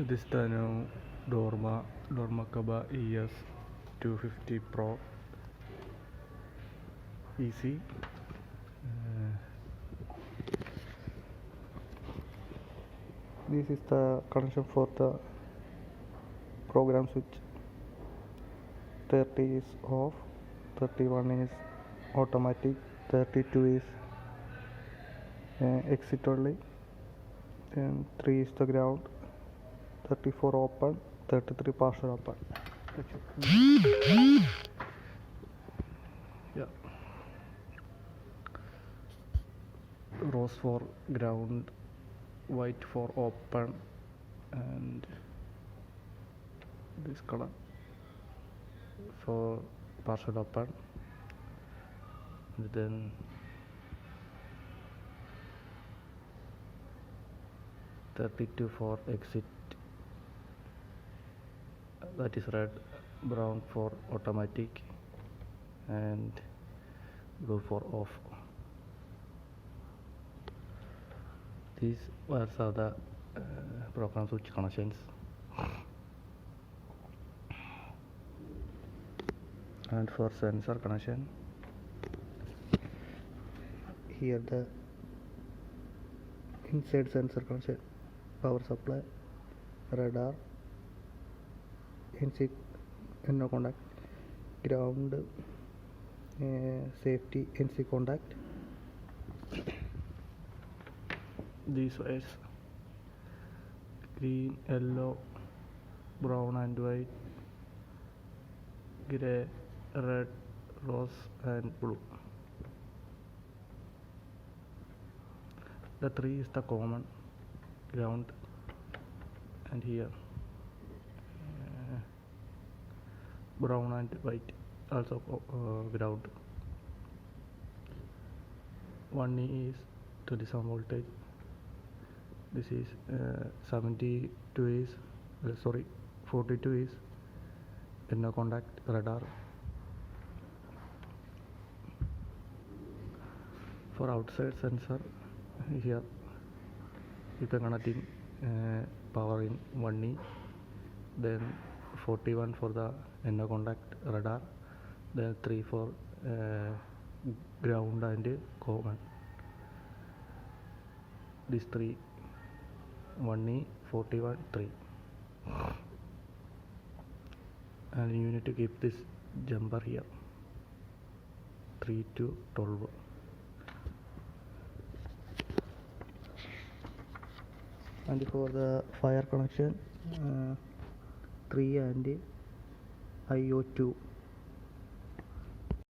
This the new Dormakaba ES 250 Pro EC. This is the connection for the program switch. 30 is off, 31 is automatic, 32 is exit only, then 3 is the ground, 34 open, 33 partial open. Yeah. Rose for ground, white for open, and this color for partial open, and then $32 for exit, that is red, brown for automatic, and blue for off. These wires are the program switch connections. And for sensor connection, here the inside sensor connection, power supply, radar, NC no contact, ground, safety NC contact. These wires, green, yellow, brown and white, grey, red, rose and blue. The 3 is the common ground, and here brown and white also ground. 1 is 27 voltage. This is 72 is 42 is inner contact radar. For outside sensor, here you can connect in power in 1E, then 41 for the inner contact radar, then 3 for ground and common. These 3, 1E, 41, 3. And you need to keep this jumper here, 3 to 12. And for the fire connection, 3 and IO2.